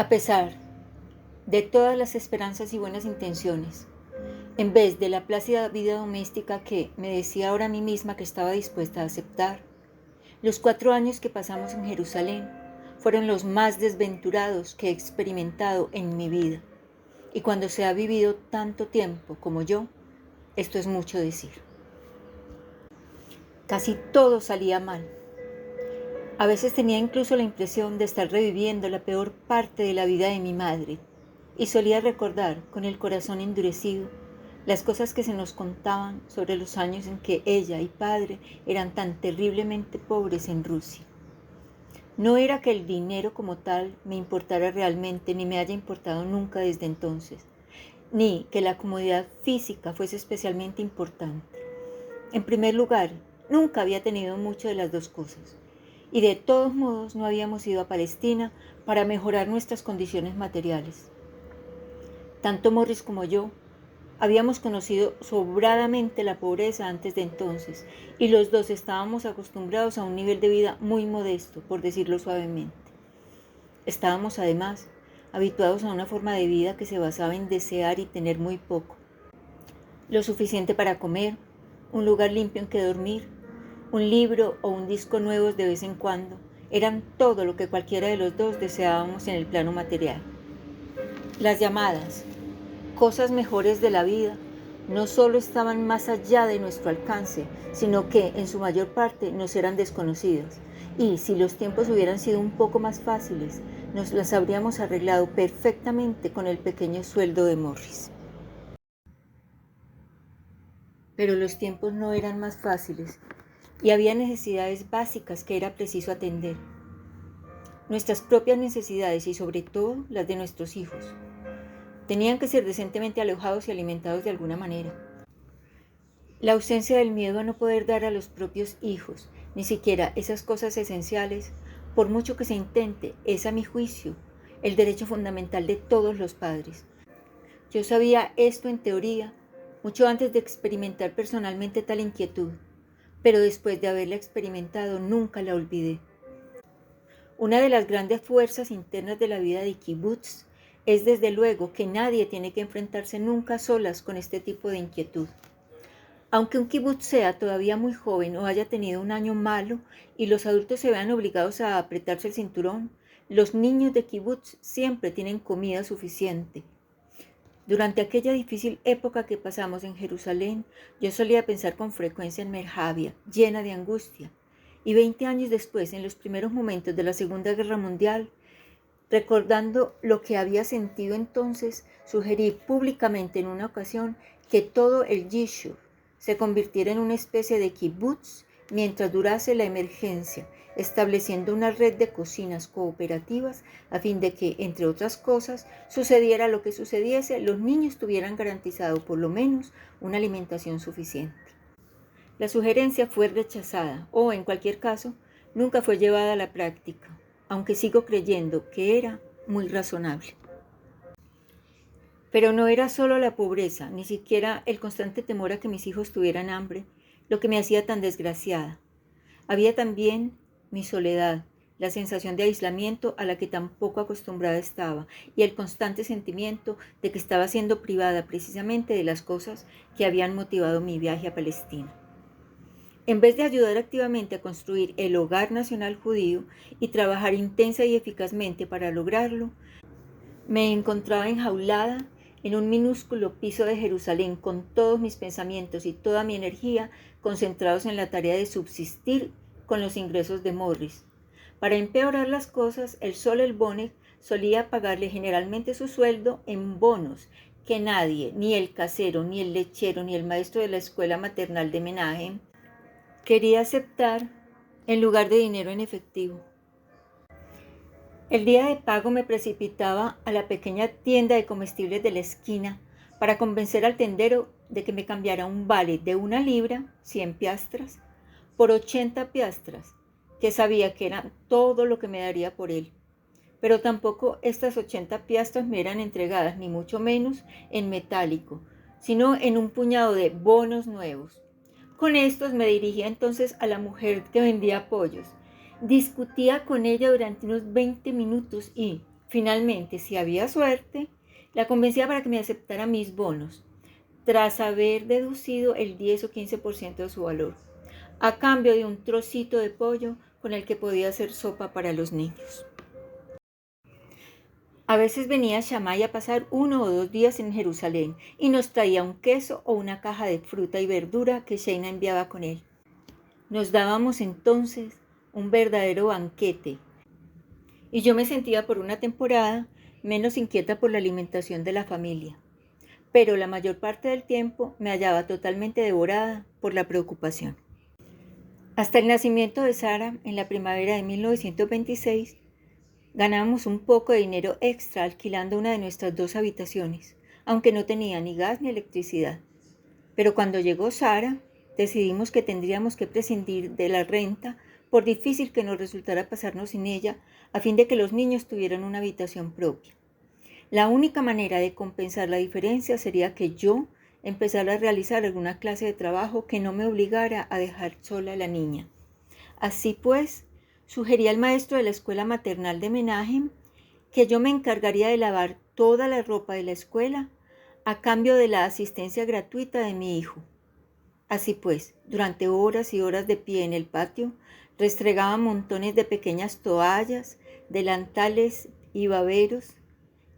A pesar de todas las esperanzas y buenas intenciones, en vez de la plácida vida doméstica que me decía ahora a mí misma que estaba dispuesta a aceptar, los 4 años que pasamos en Jerusalén fueron los más desventurados que he experimentado en mi vida. Y cuando se ha vivido tanto tiempo como yo, esto es mucho decir. Casi todo salía mal. A veces tenía incluso la impresión de estar reviviendo la peor parte de la vida de mi madre, y solía recordar, con el corazón endurecido, las cosas que se nos contaban sobre los años en que ella y padre eran tan terriblemente pobres en Rusia. No era que el dinero como tal me importara realmente, ni me haya importado nunca desde entonces, ni que la comodidad física fuese especialmente importante. En primer lugar, nunca había tenido mucho de las dos cosas, y de todos modos no habíamos ido a Palestina para mejorar nuestras condiciones materiales. Tanto Morris como yo habíamos conocido sobradamente la pobreza antes de entonces, y los dos estábamos acostumbrados a un nivel de vida muy modesto, por decirlo suavemente. Estábamos, además, habituados a una forma de vida que se basaba en desear y tener muy poco. Lo suficiente para comer, un lugar limpio en que dormir, un libro o un disco nuevos de vez en cuando, eran todo lo que cualquiera de los dos deseábamos en el plano material. Las llamadas cosas mejores de la vida no solo estaban más allá de nuestro alcance, sino que en su mayor parte nos eran desconocidas. Y si los tiempos hubieran sido un poco más fáciles, nos las habríamos arreglado perfectamente con el pequeño sueldo de Morris. Pero los tiempos no eran más fáciles y había necesidades básicas que era preciso atender. Nuestras propias necesidades y sobre todo las de nuestros hijos. Tenían que ser decentemente alojados y alimentados de alguna manera. La ausencia del miedo a no poder dar a los propios hijos ni siquiera esas cosas esenciales, por mucho que se intente, es a mi juicio el derecho fundamental de todos los padres. Yo sabía esto en teoría mucho antes de experimentar personalmente tal inquietud, pero después de haberla experimentado nunca la olvidé. Una de las grandes fuerzas internas de la vida de kibutz es desde luego que nadie tiene que enfrentarse nunca a solas con este tipo de inquietud. Aunque un kibutz sea todavía muy joven o haya tenido un año malo y los adultos se vean obligados a apretarse el cinturón, los niños de kibutz siempre tienen comida suficiente. Durante aquella difícil época que pasamos en Jerusalén, yo solía pensar con frecuencia en Merhavia, llena de angustia. Y 20 años después, en los primeros momentos de la Segunda Guerra Mundial, recordando lo que había sentido entonces, sugerí públicamente en una ocasión que todo el Yishuv se convirtiera en una especie de kibutz mientras durase la emergencia, estableciendo una red de cocinas cooperativas a fin de que, entre otras cosas, sucediera lo que sucediese, los niños tuvieran garantizado por lo menos una alimentación suficiente. La sugerencia fue rechazada o, en cualquier caso, nunca fue llevada a la práctica, aunque sigo creyendo que era muy razonable. Pero no era solo la pobreza, ni siquiera el constante temor a que mis hijos tuvieran hambre, lo que me hacía tan desgraciada. Había también mi soledad, la sensación de aislamiento a la que tan poco acostumbrada estaba y el constante sentimiento de que estaba siendo privada precisamente de las cosas que habían motivado mi viaje a Palestina. En vez de ayudar activamente a construir el hogar nacional judío y trabajar intensa y eficazmente para lograrlo, me encontraba enjaulada en un minúsculo piso de Jerusalén con todos mis pensamientos y toda mi energía concentrados en la tarea de subsistir con los ingresos de Morris. Para empeorar las cosas, el Sol Elbonek solía pagarle generalmente su sueldo en bonos que nadie, ni el casero, ni el lechero, ni el maestro de la escuela maternal de Menahem, quería aceptar en lugar de dinero en efectivo. El día de pago me precipitaba a la pequeña tienda de comestibles de la esquina para convencer al tendero de que me cambiara un vale de 1 libra, 100 piastras, por 80 piastras, que sabía que era todo lo que me daría por él. Pero tampoco estas 80 piastras me eran entregadas, ni mucho menos en metálico, sino en un puñado de bonos nuevos. Con estos me dirigía entonces a la mujer que vendía pollos. Discutía con ella durante unos 20 minutos y, Finalmente, si había suerte, la convencía para que me aceptara mis bonos, tras haber deducido el 10 o 15% de su valor, a cambio de un trocito de pollo con el que podía hacer sopa para los niños. A veces venía Shammai a pasar 1 o 2 días en Jerusalén y nos traía un queso o una caja de fruta y verdura que Sheina enviaba con él. Nos dábamos entonces un verdadero banquete y yo me sentía por una temporada menos inquieta por la alimentación de la familia, pero la mayor parte del tiempo me hallaba totalmente devorada por la preocupación. Hasta el nacimiento de Sara, en la primavera de 1926, ganábamos un poco de dinero extra alquilando una de nuestras 2 habitaciones, aunque no tenía ni gas ni electricidad. Pero cuando llegó Sara, decidimos que tendríamos que prescindir de la renta, por difícil que nos resultara pasarnos sin ella, a fin de que los niños tuvieran una habitación propia. La única manera de compensar la diferencia sería que yo empezara a realizar alguna clase de trabajo que no me obligara a dejar sola a la niña. Así pues, sugerí al maestro de la escuela maternal de Menahem que yo me encargaría de lavar toda la ropa de la escuela a cambio de la asistencia gratuita de mi hijo. Así pues, durante horas y horas de pie en el patio, restregaba montones de pequeñas toallas, delantales y baberos,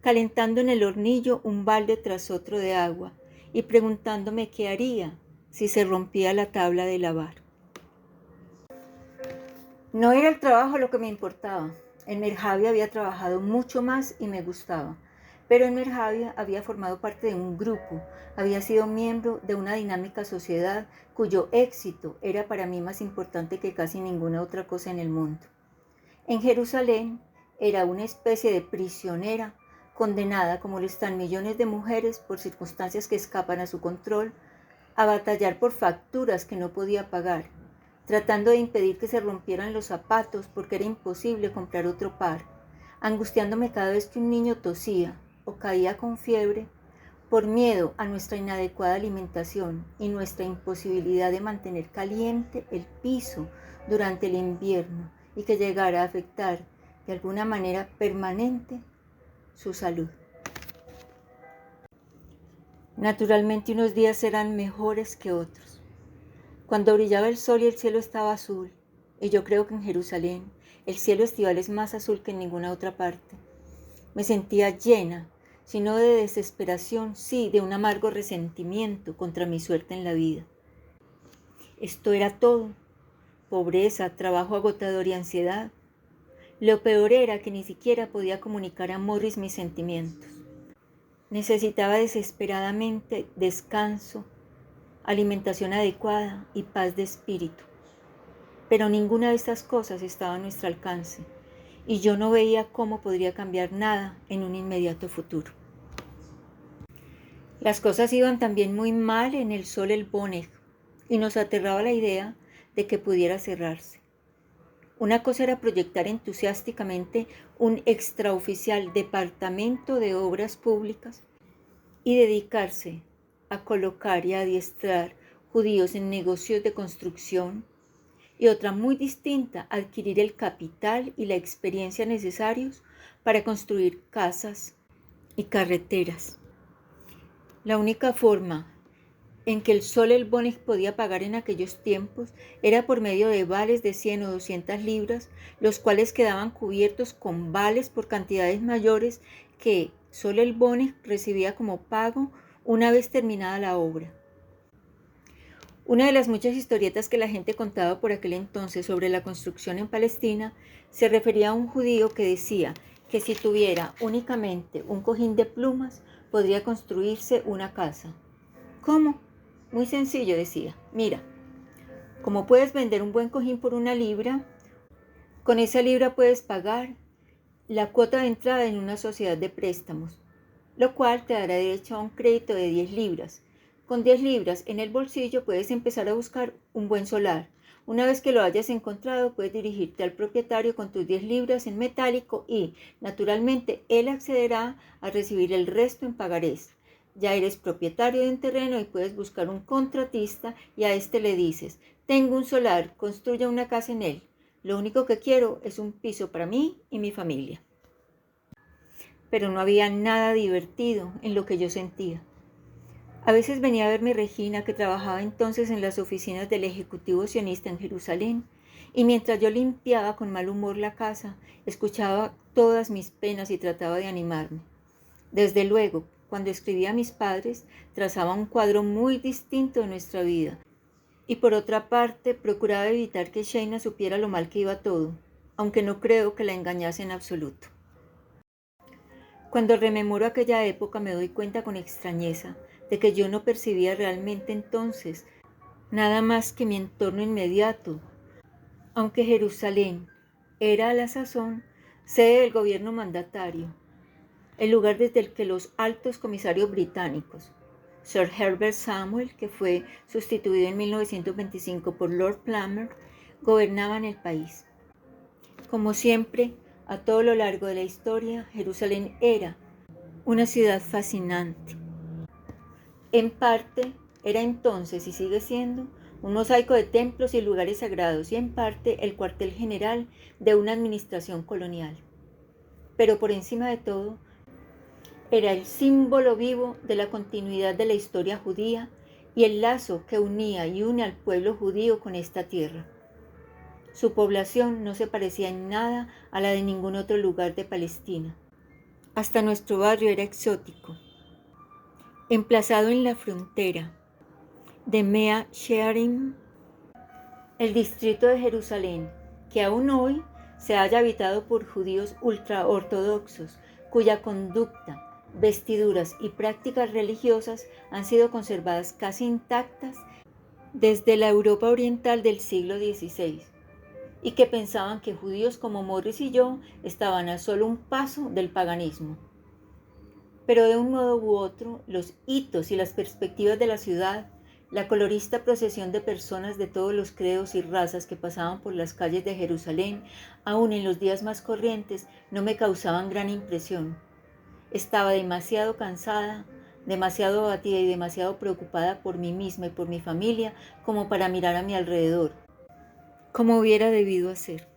calentando en el hornillo un balde tras otro de agua y preguntándome qué haría si se rompía la tabla de lavar. No era el trabajo lo que me importaba. En Merhavia había trabajado mucho más y me gustaba. Pero en Merhavia había formado parte de un grupo, había sido miembro de una dinámica sociedad cuyo éxito era para mí más importante que casi ninguna otra cosa en el mundo. En Jerusalén era una especie de prisionera condenada, como lo están millones de mujeres por circunstancias que escapan a su control, a batallar por facturas que no podía pagar, tratando de impedir que se rompieran los zapatos porque era imposible comprar otro par, angustiándome cada vez que un niño tosía o caía con fiebre, por miedo a nuestra inadecuada alimentación y nuestra imposibilidad de mantener caliente el piso durante el invierno y que llegara a afectar de alguna manera permanente su salud. Naturalmente unos días eran mejores que otros. Cuando brillaba el sol y el cielo estaba azul, y yo creo que en Jerusalén el cielo estival es más azul que en ninguna otra parte, me sentía llena, si no de desesperación, sí de un amargo resentimiento contra mi suerte en la vida. Esto era todo: pobreza, trabajo agotador y ansiedad. Lo peor era que ni siquiera podía comunicar a Morris mis sentimientos. Necesitaba desesperadamente descanso, alimentación adecuada y paz de espíritu. Pero ninguna de estas cosas estaba a nuestro alcance, y yo no veía cómo podría cambiar nada en un inmediato futuro. Las cosas iban también muy mal en el Sol el Boneg, y nos aterraba la idea de que pudiera cerrarse. Una cosa era proyectar entusiásticamente un extraoficial departamento de obras públicas y dedicarse a colocar y a adiestrar judíos en negocios de construcción, y otra muy distinta, adquirir el capital y la experiencia necesarios para construir casas y carreteras. La única forma en que el Sol el Boneg podía pagar en aquellos tiempos era por medio de vales de 100 o 200 libras, los cuales quedaban cubiertos con vales por cantidades mayores que Sol el Boneg recibía como pago una vez terminada la obra. Una de las muchas historietas que la gente contaba por aquel entonces sobre la construcción en Palestina se refería a un judío que decía que si tuviera únicamente un cojín de plumas podría construirse una casa. ¿Cómo? Muy sencillo, decía. Mira, como puedes vender un buen cojín por 1 libra, con esa libra puedes pagar la cuota de entrada en una sociedad de préstamos, lo cual te dará derecho a un crédito de 10 libras. Con 10 libras en el bolsillo puedes empezar a buscar un buen solar. Una vez que lo hayas encontrado, puedes dirigirte al propietario con tus 10 libras en metálico y, naturalmente, él accederá a recibir el resto en pagarés. Ya eres propietario de un terreno y puedes buscar un contratista y a este le dices: tengo un solar, construya una casa en él. Lo único que quiero es un piso para mí y mi familia. pero no había nada divertido en lo que yo sentía. A veces venía a verme Regina, que trabajaba entonces en las oficinas del Ejecutivo Sionista en Jerusalén, y mientras yo limpiaba con mal humor la casa, escuchaba todas mis penas y trataba de animarme. Desde luego, cuando escribía a mis padres, trazaba un cuadro muy distinto de nuestra vida, y por otra parte, procuraba evitar que Sheina supiera lo mal que iba todo, aunque no creo que la engañase en absoluto. Cuando rememoro aquella época me doy cuenta con extrañeza de que yo no percibía realmente entonces nada más que mi entorno inmediato, aunque Jerusalén era a la sazón sede del gobierno mandatario, el lugar desde el que los altos comisarios británicos, Sir Herbert Samuel, que fue sustituido en 1925 por Lord Plummer, gobernaban el país. Como siempre, a todo lo largo de la historia, Jerusalén era una ciudad fascinante. En parte, era entonces y sigue siendo un mosaico de templos y lugares sagrados y en parte el cuartel general de una administración colonial. Pero por encima de todo, era el símbolo vivo de la continuidad de la historia judía y el lazo que unía y une al pueblo judío con esta tierra. Su población no se parecía en nada a la de ningún otro lugar de Palestina. Hasta nuestro barrio era exótico. Emplazado en la frontera de Mea Shearim, el distrito de Jerusalén, que aún hoy se halla habitado por judíos ultraortodoxos, cuya conducta, vestiduras y prácticas religiosas han sido conservadas casi intactas desde la Europa oriental del siglo XVI, y que pensaban que judíos como Morris y yo estaban a solo un paso del paganismo. Pero de un modo u otro, los hitos y las perspectivas de la ciudad, la colorista procesión de personas de todos los credos y razas que pasaban por las calles de Jerusalén, aun en los días más corrientes, no me causaban gran impresión. Estaba demasiado cansada, demasiado abatida y demasiado preocupada por mí misma y por mi familia como para mirar a mi alrededor, como hubiera debido hacer.